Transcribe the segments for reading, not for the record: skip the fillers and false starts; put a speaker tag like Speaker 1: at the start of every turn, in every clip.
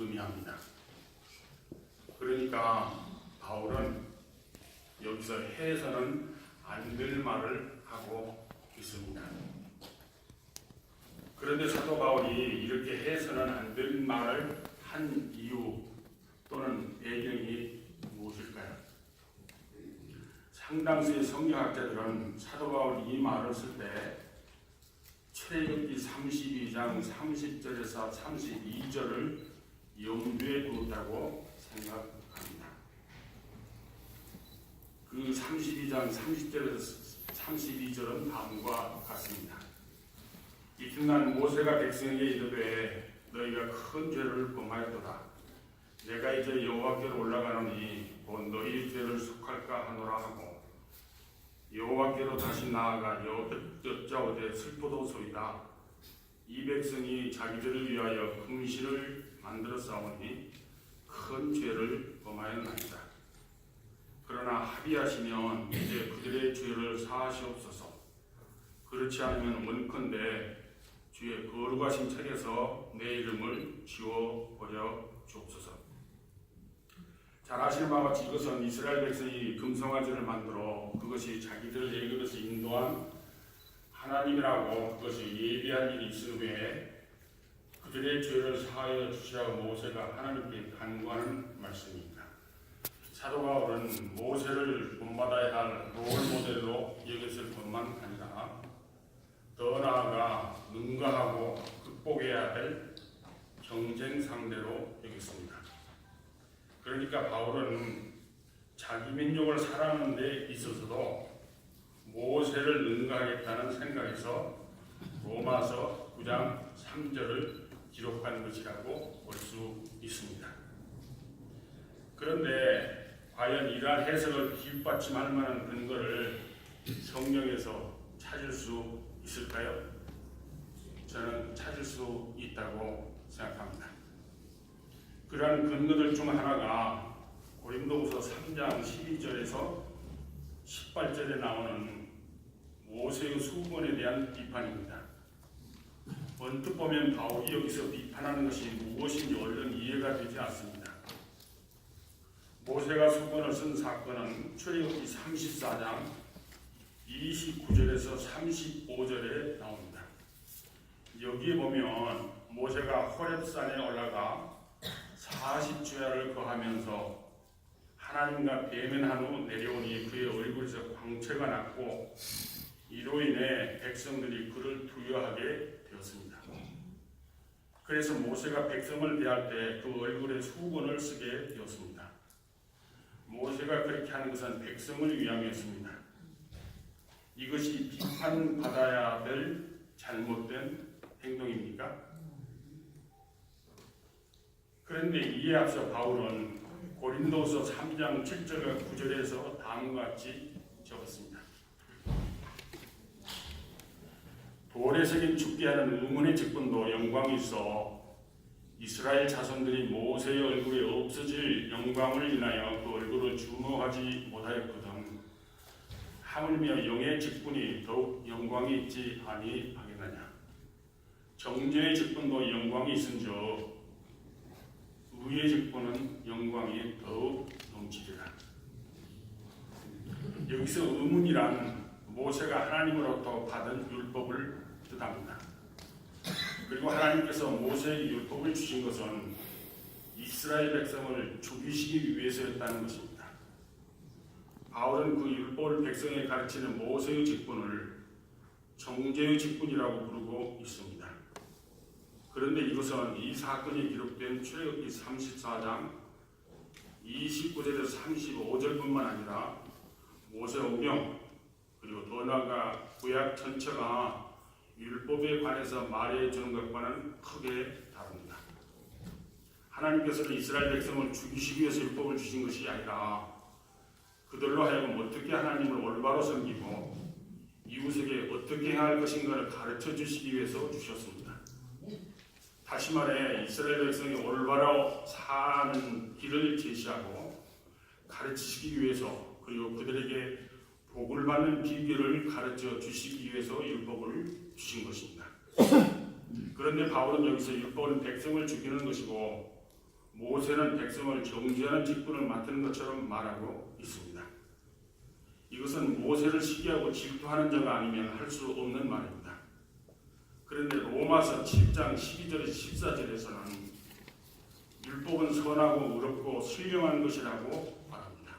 Speaker 1: 의미합니다. 그러니까 바울은 여기서 해서는 안 될 말을 하고 있습니다. 그런데 사도 바울이 이렇게 해서는 안 될 말을 한 이유 또는 배경이 무엇일까요? 상당수의 성경학자들은 사도 바울이 이 말을 쓸 때 출애굽기 32장 30절에서 32절을 염두에 두었다고 생각합니다. 그 32장 30절에서 32절은 다음과 같습니다. 이튿날 모세가 백성에게 이르되 너희가 큰 죄를 범하였도다. 내가 이제 여호와께로 올라가노니 곧 너희 죄를 속할까 하노라 하고 여호와께로 다시 나아가 여짜오되 슬프도소이다. 이 백성이 자기들을 위하여 금실을 만들어 싸우니 큰 죄를 범하였나이다. 그러나 합의하시면 이제 그들의 죄를 사하시옵소서. 그렇지 않으면 원컨대 주의 거룩하신 책에서 내 이름을 지워버려 주옵소서. 잘 아시는 바와 같이 이것은 이스라엘 백성이 금송아지를 만들어 그것이 자기들을 애굽에서 인도한 하나님이라고 그것이 예비한 일이 있은 후에 그들의 죄를 사하여 주시라고 모세가 하나님께 간구하는 말씀입니다. 사도 바울은 모세를 본받아야 할 롤 모델로 여겼을 뿐만 아니라 더 나아가 능가하고 극복해야 할 경쟁 상대로 여겼습니다. 그러니까 바울은 자기 민족을 사랑하는 데 있어서도 모세를 능가하겠다는 생각에서 로마서 9장 3절을 기록한 것이라고 볼 수 있습니다. 그런데 과연 이러한 해석을 뒷받침할 만한 근거를 성경에서 찾을 수 있을까요? 저는 찾을 수 있다고 생각합니다. 그러한 근거들 중 하나가 고린도후서 3장 12절에서 18절에 나오는 모세의 수건에 대한 비판입니다. 언뜻 보면 바울이 여기서 비판하는 것이 무엇인지 얼른 이해가 되지 않습니다. 모세가 수건을 쓴 사건은 출애굽기 34장 29절에서 35절에 나옵니다. 여기에 보면 모세가 호렙산에 올라가 40주야를 거하면서 하나님과 대면한 후 내려오니 그의 얼굴에서 광채가 났고 이로 인해 백성들이 그를 두려워하게 되었습니다. 그래서 모세가 백성을 대할 때 그 얼굴에 수건을 쓰게 되었습니다. 모세가 그렇게 하는 것은 백성을 위함이었습니다. 이것이 비판받아야 될 잘못된 행동입니까? 그런데 이에 앞서 바울은 고린도서 3장 7절과 9절에서 다음과 같이 적었습니다. 돌에 새긴 죽게 하는 의문의 직분도 영광이 있어 이스라엘 자손들이 모세의 얼굴에 없어질 영광을 인하여 그 얼굴을 주목하지 못하였거든. 하물며 영의 직분이 더욱 영광이 있지 아니하겠느냐. 정죄의 직분도 영광이 있은즉 의의 직분은 영광이 더욱 넘치리라. 여기서 의문이란 모세가 하나님으로부터 받은 율법을 뜻합니다. 그리고 하나님께서 모세에게 율법을 주신 것은 이스라엘 백성을 죽이시기 위해서였다는 것입니다. 바울은 그 율법을 백성에게 가르치는 모세의 직분을 정죄의 직분이라고 부르고 있습니다. 그런데 이것은 이 사건이 기록된 출애굽기 34장 29절에서 35절뿐만 아니라 모세오경 그리고 더 나아가 구약 전체가 율법에 관해서 말해주는 것과는 크게 다릅니다. 하나님께서는 이스라엘 백성을 죽이시기 위해서 율법을 주신 것이 아니라 그들로 하여금 어떻게 하나님을 올바로 섬기고 이웃에게 어떻게 해야 할 것인가를 가르쳐 주시기 위해서 주셨습니다. 다시 말해 이스라엘 백성이 올바로 사는 길을 제시하고 가르치시기 위해서 그리고 그들에게 복을 받는 비결을 가르쳐 주시기 위해서 율법을 주신 것입니다. 그런데 바울은 여기서 율법은 백성을 죽이는 것이고 모세는 백성을 정죄하는 직분을 맡은 것처럼 말하고 있습니다. 이것은 모세를 시기하고 질투하는 자가 아니면 할 수 없는 말입니다. 그런데 로마서 7장 12절에서 14절에서는 율법은 선하고 의롭고 신령한 것이라고 말합니다.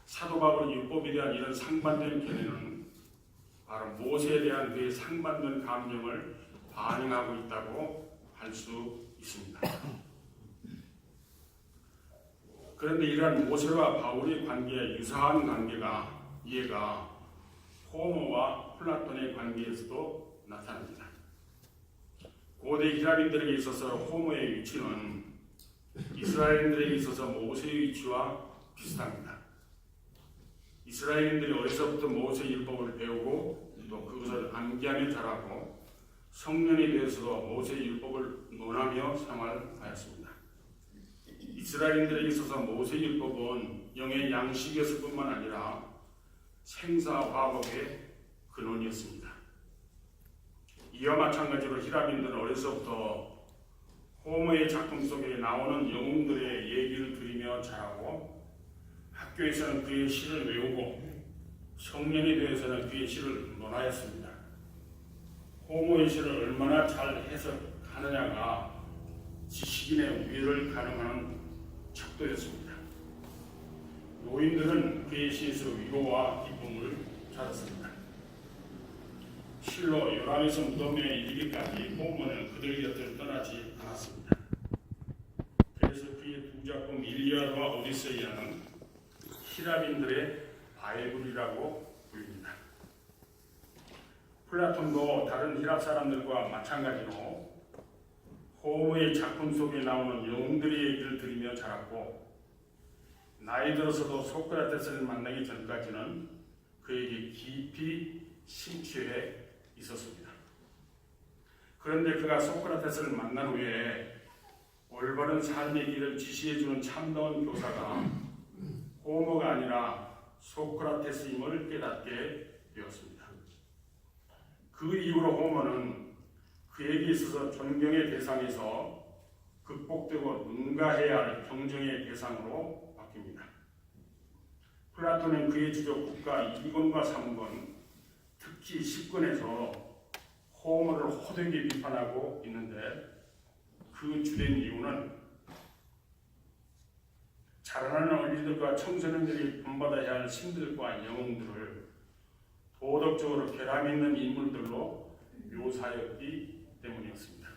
Speaker 1: 사도 바울은 율법에 대한 이런 상반된 견해는 바로 모세에 대한 그의 상반된 감정을 반영하고 있다고 할 수 있습니다. 그런데 이러한 모세와 바울의 관계에 유사한 이해가 호모와 플라톤의 관계에서도 나타납니다. 고대 히라민들에게 있어서 호모의 위치는 이스라엘인들에게 있어서 모세의 위치와 비슷합니다. 이스라엘인들이 어려서부터 모세 율법을 배우고 또 그것을 암기하며 자라고 성년이 되어서도 모세 율법을 논하며 생활하였습니다. 이스라엘인들에게 있어서 모세 율법은 영의 양식이었을 뿐만 아니라 생사화복의 근원이었습니다. 이와 마찬가지로 히라민들은 어려서부터 호모의 작품 속에 나오는 영웅들의 얘기를 들으며 자라고 학교에서는 그의 시를 외우고 성년이 되어서는 그의 시를 논하였습니다. 호모의 시를 얼마나 잘 해석하느냐가 지식인의 우위를 가늠하는 척도였습니다. 노인들은 그의 시에서 위로와 기쁨을 찾았습니다. 실로 요람에서 무덤에 이르기까지 호모는 그들 곁을 떠나지 않았습니다. 그래서 그의 두 작품 일리아드와 오디세이아는 히라민들의 바이블이라고 부릅니다. 플라톤도 다른 히랍 사람들과 마찬가지로 호모의 작품 속에 나오는 영웅들의 얘기를 들으며 자랐고 나이 들어서도 소크라테스를 만나기 전까지는 그에게 깊이 심취해 있었습니다. 그런데 그가 소크라테스를 만난 후에 올바른 삶의 길을 지시해주는 참다운 교사가 호모가 아니라 소크라테스임을 깨닫게 되었습니다. 그 이후로 호모는 그에게 있어서 존경의 대상에서 극복되고 능가해야 할 경쟁의 대상으로 바뀝니다. 플라톤은 그의 주적 국가 2권과 3권, 특히 10권에서 호모를 호되게 비판하고 있는데 그 주된 이유는 자라나는 어린이들과 청소년들이 본받아야 할 신들과 영웅들을 도덕적으로 결함 있는 인물들로 묘사하였기 때문이었습니다.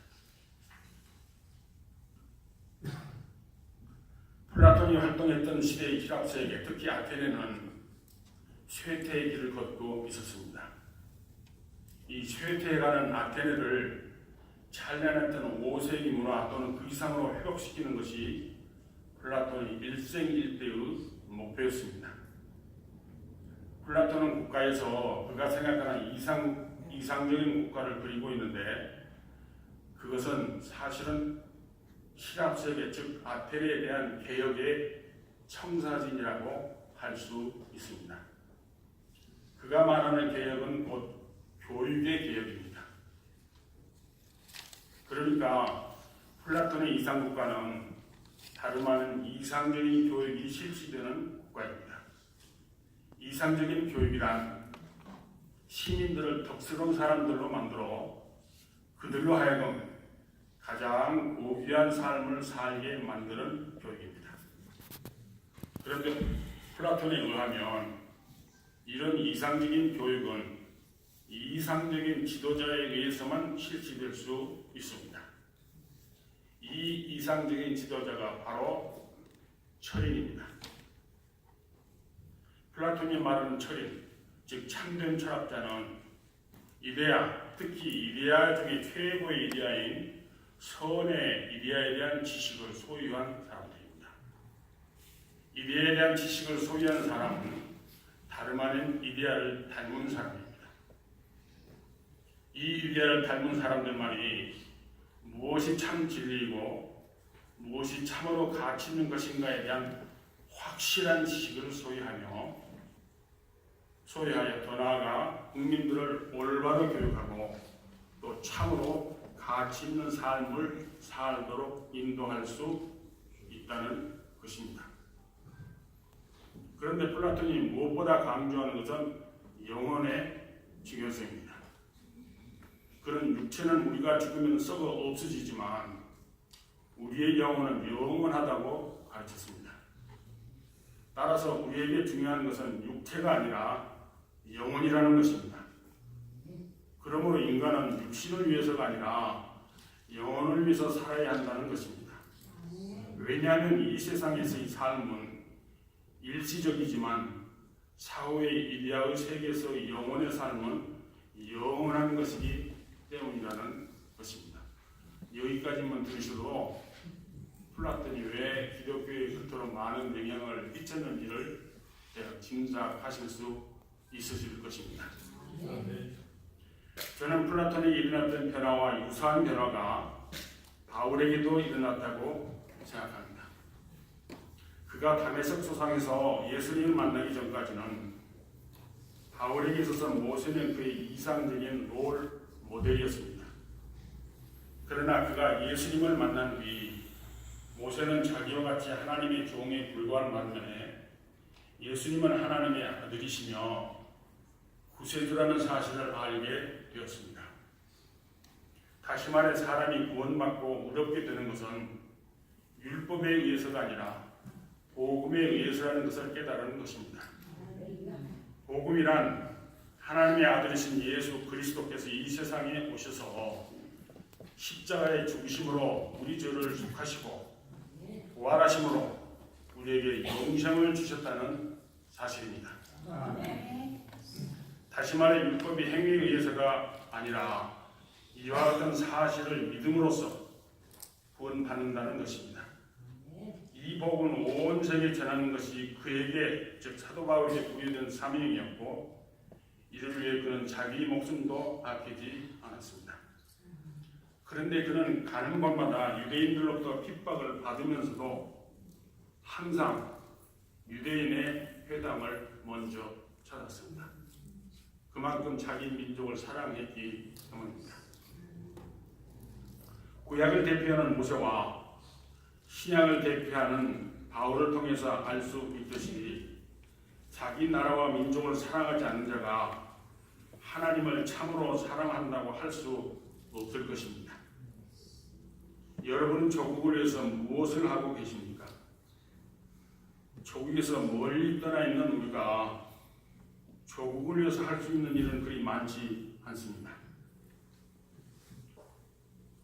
Speaker 1: 플라톤이 활동했던 시대의 히랍 세계, 특히 아테네는 쇠퇴의 길을 걷고 있었습니다. 이 쇠퇴에 가는 아테네를 찬란했던 5세기 문화 또는 그 이상으로 회복시키는 것이 플라톤의 일생일대의 목표였습니다. 플라톤은 국가에서 그가 생각하는 이상적인 국가를 그리고 있는데 그것은 사실은 히랍 세계 즉 아테네에 대한 개혁의 청사진이라고 할 수 있습니다. 그가 말하는 개혁은 곧 교육의 개혁입니다. 그러니까 플라톤의 이상국가는 다름 아닌 이상적인 교육이 실시되는 국가입니다. 이상적인 교육이란 시민들을 덕스러운 사람들로 만들어 그들로 하여금 가장 고귀한 삶을 살게 만드는 교육입니다. 그런데 플라톤에 의하면 이런 이상적인 교육은 이상적인 지도자에 의해서만 실시될 수 있습니다. 이 이상적인 지도자가 바로 철인입니다. 플라톤이 말하는 철인, 즉 참된 철학자는 이데아, 특히 이데아 중에 최고의 이데아인 선의 이데아에 대한 지식을 소유한 사람들입니다. 이데아에 대한 지식을 소유한 사람은 다름 아닌 이데아를 닮은 사람입니다. 이 이데아를 닮은 사람들만이 무엇이 참 진리이고 무엇이 참으로 가치 있는 것인가에 대한 확실한 지식을 소유하여 더 나아가 국민들을 올바로 교육하고 또 참으로 가치 있는 삶을 살도록 인도할 수 있다는 것입니다. 그런데 플라톤이 무엇보다 강조하는 것은 영혼의 중요성입니다. 그런 육체는 우리가 죽으면 썩어 없어지지만 우리의 영혼은 영원하다고 가르쳤습니다. 따라서 우리에게 중요한 것은 육체가 아니라 영혼이라는 것입니다. 그러므로 인간은 육신을 위해서가 아니라 영혼을 위해서 살아야 한다는 것입니다. 왜냐하면 이 세상에서의 삶은 일시적이지만 사후의 이데아의 세계에서 영혼의 삶은 영원한 것이기 때문이라는 것입니다. 여기까지만 들으셔도 플라톤이 왜 기독교에 그토록 많은 영향을 미쳤는지를 짐작하실 수 있으실 것입니다. 저는 플라톤이 일어났던 변화와 유사한 변화가 바울에게도 일어났다고 생각합니다. 그가 다메섹 소상에서 예수님을 만나기 전까지는 바울에게 있어서 모세는 그의 이상적인 롤 모델이었습니다. 그러나 그가 예수님을 만난 뒤 모세는 자기와 같이 하나님의 종에 불과한 반면에 예수님은 하나님의 아들이시며 구세주라는 사실을 알게 되었습니다. 다시 말해 사람이 구원받고 의롭게 되는 것은 율법에 의해서가 아니라 복음에 의해서라는 것을 깨달은 것입니다. 복음이란 하나님의 아들이신 예수 그리스도께서 이 세상에 오셔서 십자가의 죽으심으로 우리 죄를 속하시고 부활하심으로 우리에게 영생을 주셨다는 사실입니다. 다시 말해 율법이 행위에 의해서가 아니라 이와 같은 사실을 믿음으로써 구원받는다는 것입니다. 이 복음은 온 세계에 전하는 것이 그에게 즉 사도 바울에게 부여된 사명이었고 이를 위해 그는 자기 목숨도 아끼지 않았습니다. 그런데 그는 가는 곳마다 유대인들로부터 핍박을 받으면서도 항상 유대인의 회당을 먼저 찾았습니다. 그만큼 자기 민족을 사랑했기 때문입니다. 구약을 대표하는 모세와 신약을 대표하는 바울을 통해서 알 수 있듯이 자기 나라와 민족을 사랑하지 않는 자가 하나님을 참으로 사랑한다고 할 수 없을 것입니다. 여러분은 조국을 위해서 무엇을 하고 계십니까? 조국에서 멀리 떠나 있는 우리가 조국을 위해서 할 수 있는 일은 그리 많지 않습니다.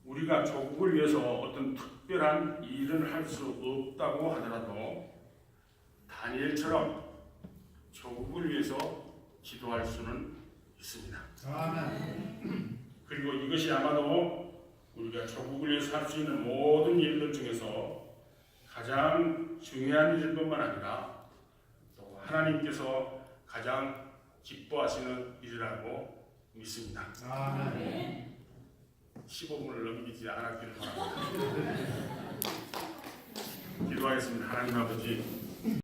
Speaker 1: 우리가 조국을 위해서 어떤 특별한 일을 할 수 없다고 하더라도 다니엘처럼 조국을 위해서 기도할 수는 있습니다. 아멘. 그리고 이것이 아마도 우리가 조국을 위해서 할 수 있는 모든 일들 중에서 가장 중요한 일일 뿐만 아니라 또 하나님께서 가장 기뻐하시는 일이라고 믿습니다. 아멘. 15분을 넘기지 않았기를 바랍니다. 기도하겠습니다. 하나님 아버지,